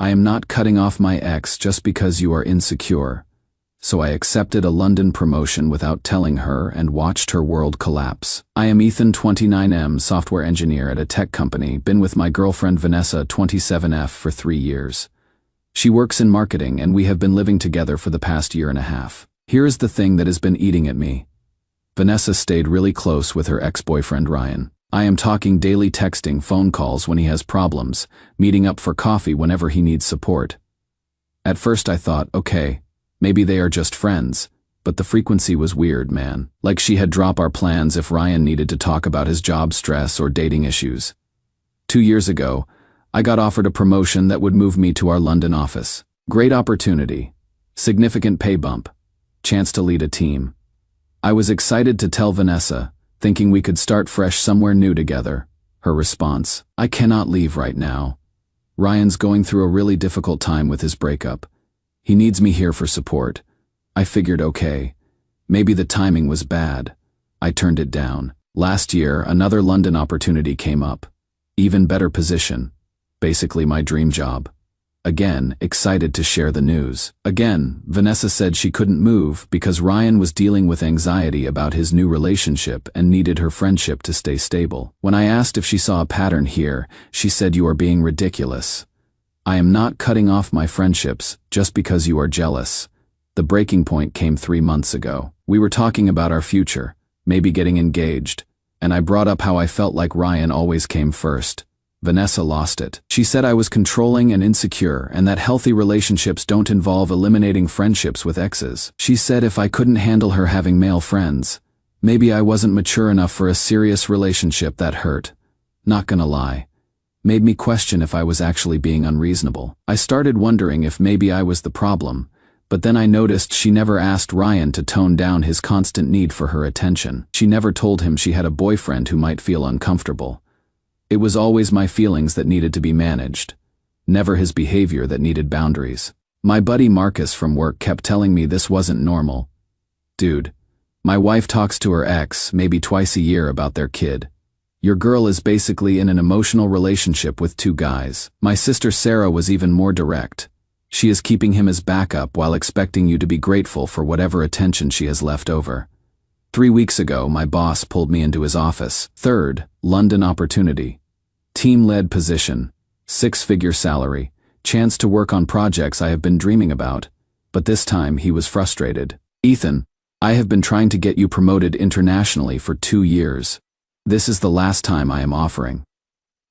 I am not cutting off my ex just because you are insecure. So I accepted a London promotion without telling her and watched her world collapse. I am Ethan, 29M, software engineer at a tech company, been with my girlfriend Vanessa, 27F, for 3 years. She works in marketing and we have been living together for the past year and a half. Here is the thing that has been eating at me. Vanessa stayed really close with her ex-boyfriend Ryan. I am talking daily texting, phone calls when he has problems, meeting up for coffee whenever he needs support. At first I thought, okay, maybe they are just friends, but the frequency was weird, man. Like she had dropped our plans if Ryan needed to talk about his job stress or dating issues. 2 years ago, I got offered a promotion that would move me to our London office. Great opportunity, significant pay bump, chance to lead a team. I was excited to tell Vanessa, thinking we could start fresh somewhere new together. Her response, I cannot leave right now. Ryan's going through a really difficult time with his breakup. He needs me here for support. I figured, okay, maybe the timing was bad. I turned it down. Last year, another London opportunity came up. Even better position. Basically my dream job. Again, excited to share the news. Again, Vanessa said she couldn't move because Ryan was dealing with anxiety about his new relationship and needed her friendship to stay stable. When I asked if she saw a pattern here, she said, you are being ridiculous. I am not cutting off my friendships just because you are jealous. The breaking point came 3 months ago. We were talking about our future, maybe getting engaged, and I brought up how I felt like Ryan always came first. Vanessa lost it. She said I was controlling and insecure and that healthy relationships don't involve eliminating friendships with exes. She said if I couldn't handle her having male friends, maybe I wasn't mature enough for a serious relationship. That hurt. Not gonna lie. Made me question if I was actually being unreasonable. I started wondering if maybe I was the problem, but then I noticed she never asked Ryan to tone down his constant need for her attention. She never told him she had a boyfriend who might feel uncomfortable. It was always my feelings that needed to be managed, never his behavior that needed boundaries. My buddy Marcus from work kept telling me this wasn't normal. Dude, my wife talks to her ex maybe twice a year about their kid. Your girl is basically in an emotional relationship with 2 guys. My sister Sarah was even more direct. She is keeping him as backup while expecting you to be grateful for whatever attention she has left over. 3 weeks ago, my boss pulled me into his office. Third, London opportunity. Team-led position, 6-figure salary, chance to work on projects I have been dreaming about. But this time he was frustrated. Ethan, I have been trying to get you promoted internationally for 2 years. This is the last time I am offering.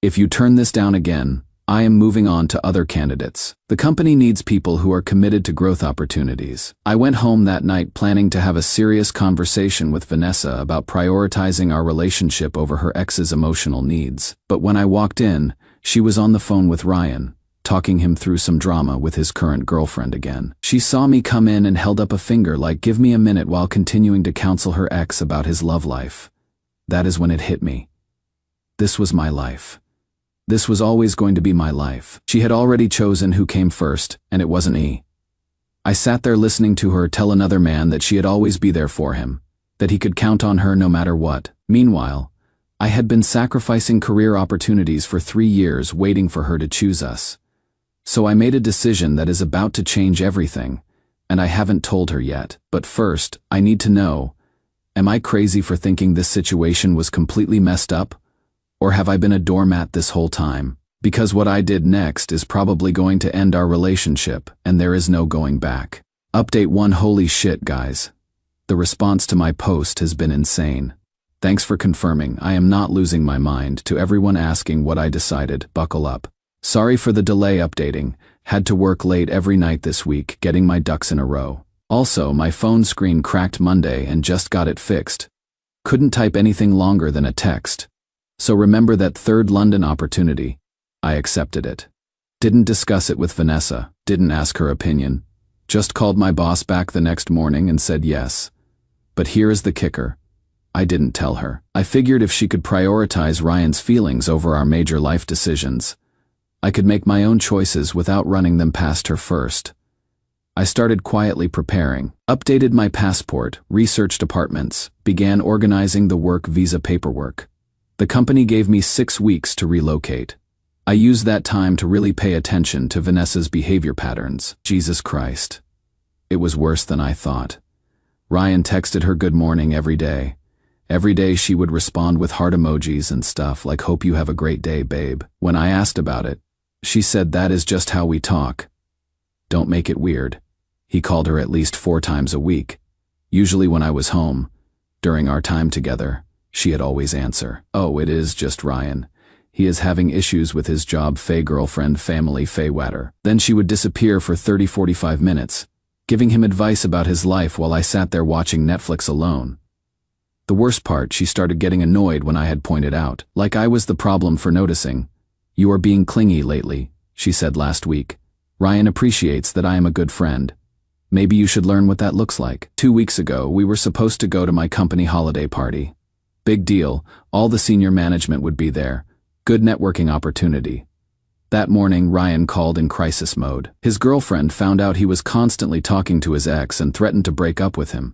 If you turn this down again, I am moving on to other candidates. The company needs people who are committed to growth opportunities. I went home that night planning to have a serious conversation with Vanessa about prioritizing our relationship over her ex's emotional needs. But when I walked in, she was on the phone with Ryan, talking him through some drama with his current girlfriend again. She saw me come in and held up a finger like give me a minute while continuing to counsel her ex about his love life. That is when it hit me. This was my life. This was always going to be my life. She had already chosen who came first, and it wasn't me. I sat there listening to her tell another man that she'd always be there for him, that he could count on her no matter what. Meanwhile, I had been sacrificing career opportunities for 3 years waiting for her to choose us. So I made a decision that is about to change everything, and I haven't told her yet. But first, I need to know, am I crazy for thinking this situation was completely messed up? Or have I been a doormat this whole time? Because what I did next is probably going to end our relationship, and there is no going back. Update 1. Holy shit, guys. The response to my post has been insane. Thanks for confirming. I am not losing my mind. To everyone asking what I decided, buckle up. Sorry for the delay updating. Had to work late every night this week, getting my ducks in a row. Also, my phone screen cracked Monday and just got it fixed. Couldn't type anything longer than a text. So remember that third London opportunity. I accepted it. Didn't discuss it with Vanessa, didn't ask her opinion. Just called my boss back the next morning and said yes. But here is the kicker. I didn't tell her. I figured if she could prioritize Ryan's feelings over our major life decisions, I could make my own choices without running them past her first. I started quietly preparing, updated my passport, researched apartments, began organizing the work visa paperwork. The company gave me 6 weeks to relocate. I used that time to really pay attention to Vanessa's behavior patterns. Jesus Christ. It was worse than I thought. Ryan texted her good morning every day. Every day she would respond with heart emojis and stuff like "hope you have a great day, babe." When I asked about it, she said that is just how we talk. Don't make it weird. He called her at least 4 times a week. Usually when I was home, during our time together, she'd always answer, "Oh, it is just Ryan. He is having issues with his job, Faye girlfriend, family, Faye Watter." Then she would disappear for 30-45 minutes, giving him advice about his life while I sat there watching Netflix alone. The worst part, she started getting annoyed when I had pointed out, like I was the problem for noticing. "You are being clingy lately," she said last week. "Ryan appreciates that I am a good friend. Maybe you should learn what that looks like." 2 weeks ago, we were supposed to go to my company holiday party. Big deal, all the senior management would be there. Good networking opportunity. That morning, Ryan called in crisis mode. His girlfriend found out he was constantly talking to his ex and threatened to break up with him.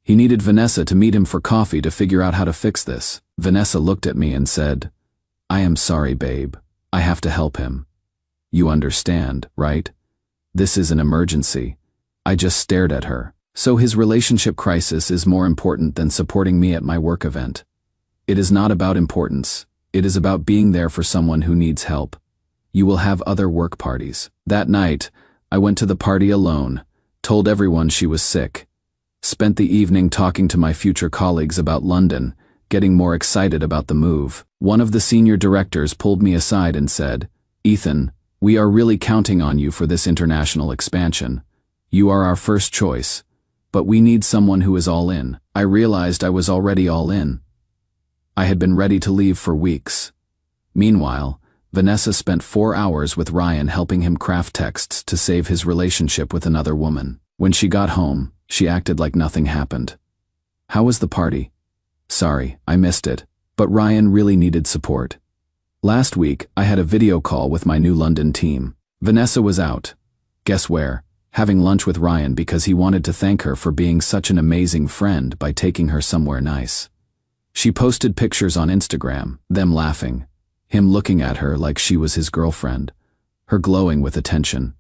He needed Vanessa to meet him for coffee to figure out how to fix this. Vanessa looked at me and said, "I am sorry, babe. I have to help him. You understand, right? This is an emergency." I just stared at her. So his relationship crisis is more important than supporting me at my work event. It is not about importance. It is about being there for someone who needs help. You will have other work parties. That night, I went to the party alone, told everyone she was sick. Spent the evening talking to my future colleagues about London, getting more excited about the move. One of the senior directors pulled me aside and said, "Ethan, we are really counting on you for this international expansion. You are our first choice, but we need someone who is all in." I realized I was already all in. I had been ready to leave for weeks. Meanwhile, Vanessa spent 4 hours with Ryan helping him craft texts to save his relationship with another woman. When she got home, she acted like nothing happened. "How was the party?" "Sorry, I missed it, but Ryan really needed support." Last week, I had a video call with my new London team. Vanessa was out. Guess where? Having lunch with Ryan because he wanted to thank her for being such an amazing friend by taking her somewhere nice. She posted pictures on Instagram, them laughing, him looking at her like she was his girlfriend, her glowing with attention.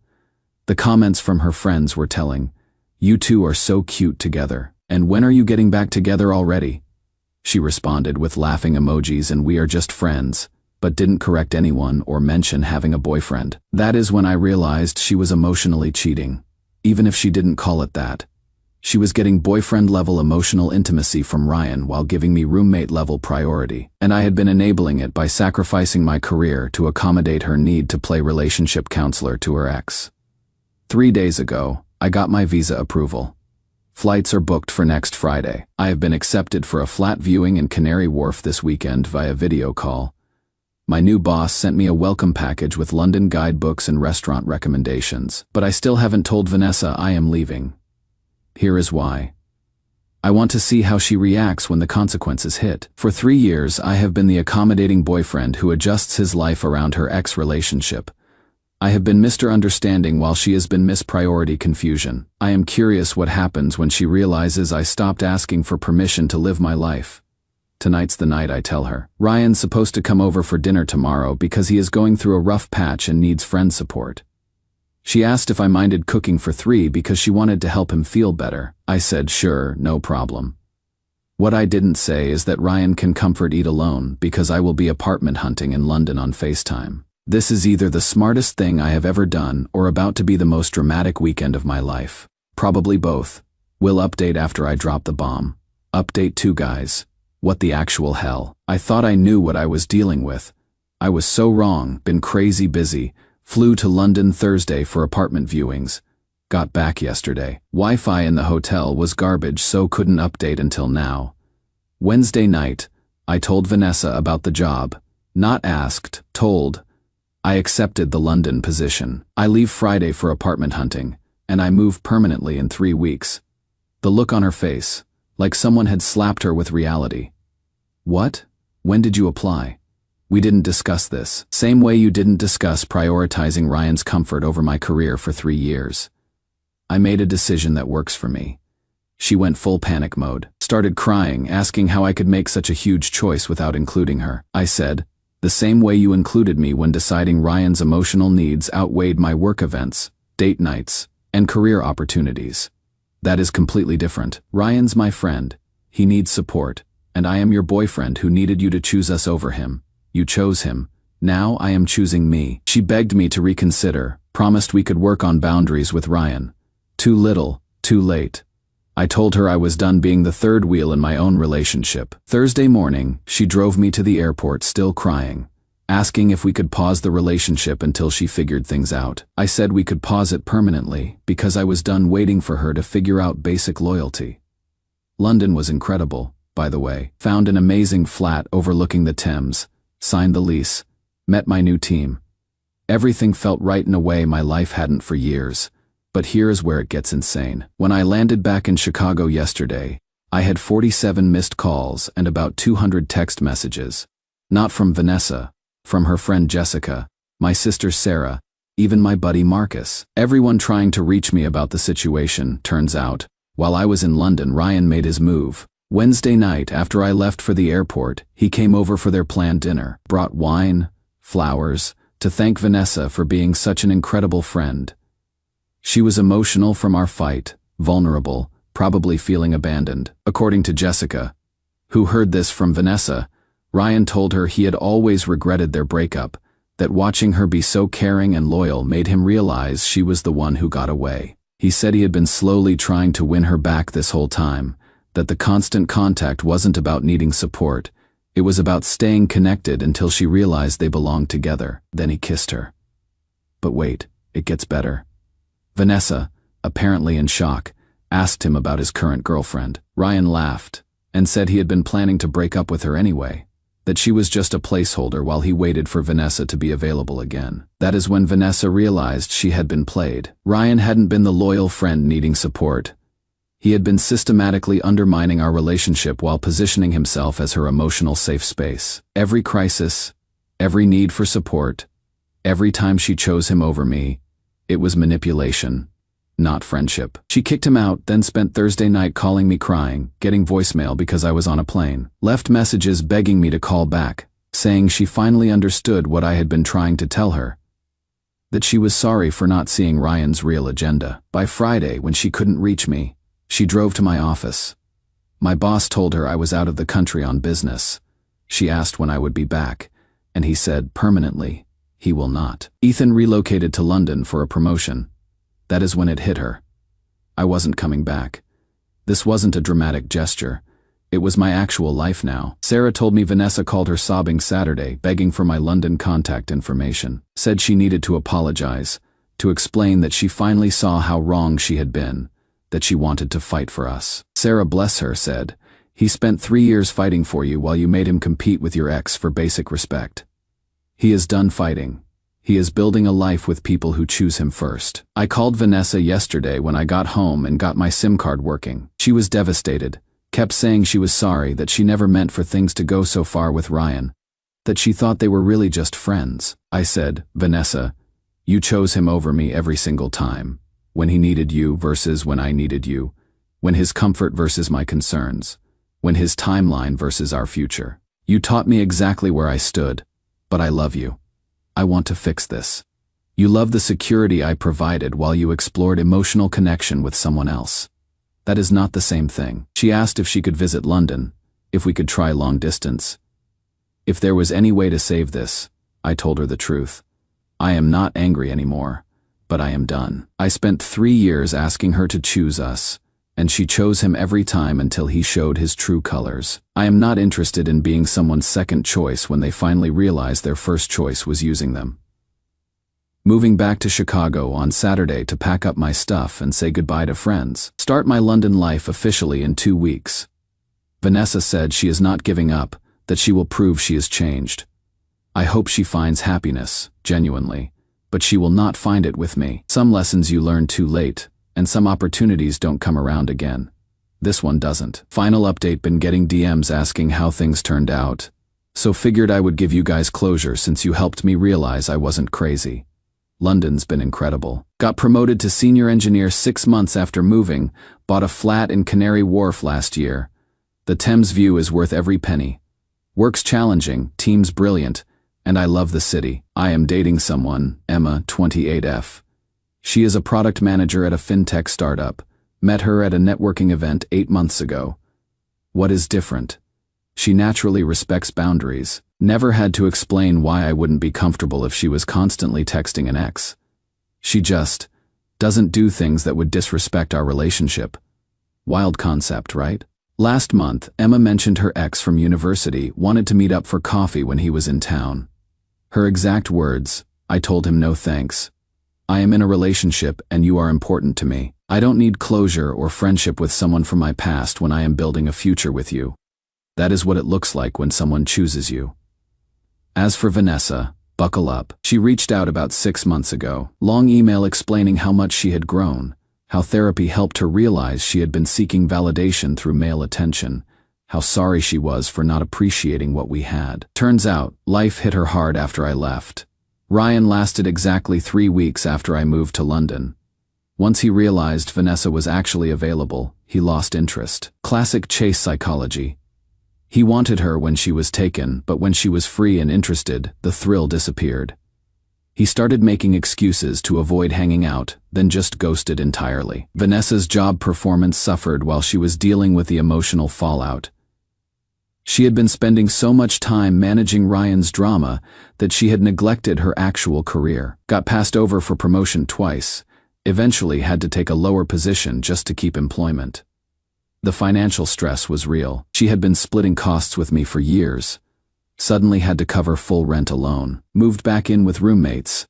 The comments from her friends were telling, "You two are so cute together, and when are you getting back together already?" She responded with laughing emojis and "we are just friends," but didn't correct anyone or mention having a boyfriend. That is when I realized she was emotionally cheating. Even if she didn't call it that. She was getting boyfriend-level emotional intimacy from Ryan while giving me roommate-level priority, and I had been enabling it by sacrificing my career to accommodate her need to play relationship counselor to her ex. 3 days ago, I got my visa approval. Flights are booked for next Friday. I have been accepted for a flat viewing in Canary Wharf this weekend via video call. My new boss sent me a welcome package with London guidebooks and restaurant recommendations, but I still haven't told Vanessa I am leaving. Here is why. I want to see how she reacts when the consequences hit. For 3 years, I have been the accommodating boyfriend who adjusts his life around her ex-relationship. I have been Mr. Understanding while she has been Miss Priority Confusion. I am curious what happens when she realizes I stopped asking for permission to live my life. Tonight's the night I tell her. Ryan's supposed to come over for dinner tomorrow because he is going through a rough patch and needs friend support. She asked if I minded cooking for 3 because she wanted to help him feel better. I said sure, no problem. What I didn't say is that Ryan can comfort eat alone because I will be apartment hunting in London on FaceTime. This is either the smartest thing I have ever done or about to be the most dramatic weekend of my life. Probably both. Will update after I drop the bomb. Update 2 guys. What the actual hell? I thought I knew what I was dealing with. I was so wrong, been crazy busy. Flew to London Thursday for apartment viewings. Got back yesterday. Wi-Fi in the hotel was garbage, so couldn't update until now. Wednesday night, I told Vanessa about the job. Not asked, told. I accepted the London position. I leave Friday for apartment hunting, and I move permanently in 3 weeks. The look on her face, like someone had slapped her with reality. What? When did you apply? We didn't discuss this. Same way you didn't discuss prioritizing Ryan's comfort over my career for 3 years. I made a decision that works for me. She went full panic mode, started crying, asking how I could make such a huge choice without including her. I said, The same way you included me when deciding Ryan's emotional needs outweighed my work events, date nights, and career opportunities. That is completely different. Ryan's my friend. He needs support, and I am your boyfriend who needed you to choose us over him. You chose him. Now I am choosing me. She begged me to reconsider, promised we could work on boundaries with Ryan. Too little, too late. I told her I was done being the third wheel in my own relationship. Thursday morning, she drove me to the airport still crying, asking if we could pause the relationship until she figured things out. I said we could pause it permanently because I was done waiting for her to figure out basic loyalty. London was incredible, by the way. Found an amazing flat overlooking the Thames, signed the lease, met my new team. Everything felt right in a way my life hadn't for years. But here is where it gets insane. When I landed back in Chicago yesterday, I had 47 missed calls and about 200 text messages. Not from Vanessa, from her friend Jessica, my sister Sarah, even my buddy Marcus. Everyone trying to reach me about the situation. Turns out, while I was in London, Ryan made his move. Wednesday night, after I left for the airport, he came over for their planned dinner, brought wine, flowers, to thank Vanessa for being such an incredible friend. She was emotional from our fight, vulnerable, probably feeling abandoned. According to Jessica, who heard this from Vanessa, Ryan told her he had always regretted their breakup, that watching her be so caring and loyal made him realize she was the one who got away. He said he had been slowly trying to win her back this whole time, that the constant contact wasn't about needing support, it was about staying connected until she realized they belonged together. Then he kissed her. But wait, it gets better. Vanessa, apparently in shock, asked him about his current girlfriend. Ryan laughed and said he had been planning to break up with her anyway, that she was just a placeholder while he waited for Vanessa to be available again. That is when Vanessa realized she had been played. Ryan hadn't been the loyal friend needing support. He had been systematically undermining our relationship while positioning himself as her emotional safe space. Every crisis, every need for support, every time she chose him over me, it was manipulation, not friendship. She kicked him out, then spent Thursday night calling me crying, getting voicemail because I was on a plane. Left messages begging me to call back, saying she finally understood what I had been trying to tell her, that she was sorry for not seeing Ryan's real agenda. By Friday, when she couldn't reach me, she drove to my office. My boss told her I was out of the country on business. She asked when I would be back, and he said permanently, he will not. Ethan relocated to London for a promotion. That is when it hit her. I wasn't coming back. This wasn't a dramatic gesture. It was my actual life now. Sarah told me Vanessa called her sobbing Saturday, begging for my London contact information. Said she needed to apologize, to explain that she finally saw how wrong she had been, that she wanted to fight for us. Sarah, bless her, said, he spent 3 years fighting for you while you made him compete with your ex for basic respect. He is done fighting. He is building a life with people who choose him first. I called Vanessa yesterday when I got home and got my SIM card working. She was devastated, kept saying she was sorry, that she never meant for things to go so far with Ryan, that she thought they were really just friends. I said, Vanessa, you chose him over me every single time. When he needed you versus when I needed you, when his comfort versus my concerns, when his timeline versus our future. You taught me exactly where I stood, but I love you. I want to fix this. You love the security I provided while you explored emotional connection with someone else. That is not the same thing. She asked if she could visit London, if we could try long distance. If there was any way to save this, I told her the truth. I am not angry anymore. But I am done. I spent 3 years asking her to choose us, and she chose him every time until he showed his true colors. I am not interested in being someone's second choice when they finally realized their first choice was using them. Moving back to Chicago on Saturday to pack up my stuff and say goodbye to friends. Start my London life officially in 2 weeks. Vanessa said she is not giving up, that she will prove she has changed. I hope she finds happiness, genuinely. But she will not find it with me. Some lessons you learn too late, and some opportunities don't come around again. This one doesn't. Final update, been getting DMs asking how things turned out, so figured I would give you guys closure since you helped me realize I wasn't crazy. London's been incredible. Got promoted to senior engineer 6 months after moving, bought a flat in Canary Wharf last year. The Thames view is worth every penny. Work's challenging, team's brilliant, And I love the city. I am dating someone, Emma, 28F. She is a product manager at a fintech startup. Met her at a networking event 8 months ago. What is different? She naturally respects boundaries. Never had to explain why I wouldn't be comfortable if she was constantly texting an ex. She just doesn't do things that would disrespect our relationship. Wild concept, right? Last month, Emma mentioned her ex from university wanted to meet up for coffee when he was in town. Her exact words, "I told him no thanks. I am in a relationship and you are important to me. I don't need closure or friendship with someone from my past when I am building a future with you." That is what it looks like when someone chooses you. As for Vanessa, buckle up. She reached out about 6 months ago. Long email explaining how much she had grown, how therapy helped her realize she had been seeking validation through male attention, how sorry she was for not appreciating what we had. Turns out, life hit her hard after I left. Ryan lasted exactly 3 weeks after I moved to London. Once he realized Vanessa was actually available, he lost interest. Classic chase psychology. He wanted her when she was taken, but when she was free and interested, the thrill disappeared. He started making excuses to avoid hanging out, then just ghosted entirely. Vanessa's job performance suffered while she was dealing with the emotional fallout. She had been spending so much time managing Ryan's drama that she had neglected her actual career. Got passed over for promotion twice, eventually had to take a lower position just to keep employment. The financial stress was real. She had been splitting costs with me for years. Suddenly had to cover full rent alone. Moved back in with roommates.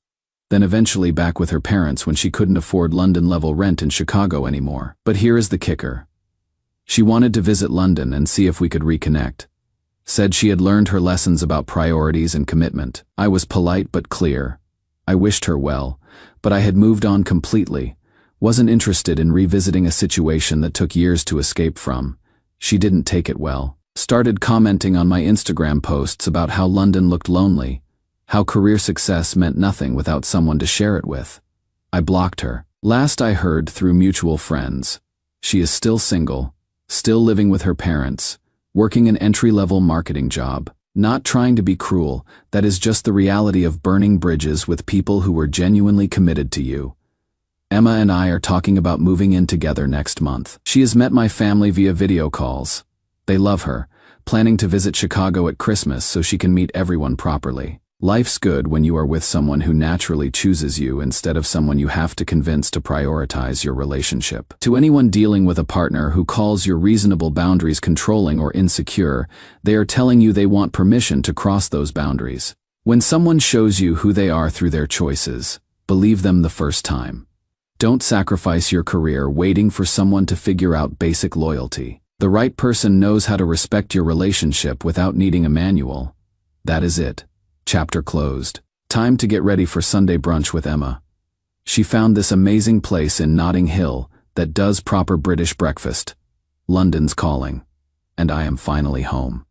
Then eventually back with her parents when she couldn't afford London-level rent in Chicago anymore. But here is the kicker. She wanted to visit London and see if we could reconnect. Said she had learned her lessons about priorities and commitment. I was polite but clear. I wished her well, but I had moved on completely. Wasn't interested in revisiting a situation that took years to escape from. She didn't take it well. Started commenting on my Instagram posts about how London looked lonely, how career success meant nothing without someone to share it with. I blocked her. Last I heard through mutual friends. She is still single, still living with her parents, working an entry-level marketing job. Not trying to be cruel, that is just the reality of burning bridges with people who were genuinely committed to you. Emma and I are talking about moving in together next month. She has met my family via video calls. They love her, planning to visit Chicago at Christmas so she can meet everyone properly. Life's good when you are with someone who naturally chooses you instead of someone you have to convince to prioritize your relationship. To anyone dealing with a partner who calls your reasonable boundaries controlling or insecure, they are telling you they want permission to cross those boundaries. When someone shows you who they are through their choices, believe them the first time. Don't sacrifice your career waiting for someone to figure out basic loyalty. The right person knows how to respect your relationship without needing a manual. That is it. Chapter closed. Time to get ready for Sunday brunch with Emma. She found this amazing place in Notting Hill that does proper British breakfast. London's calling. And I am finally home.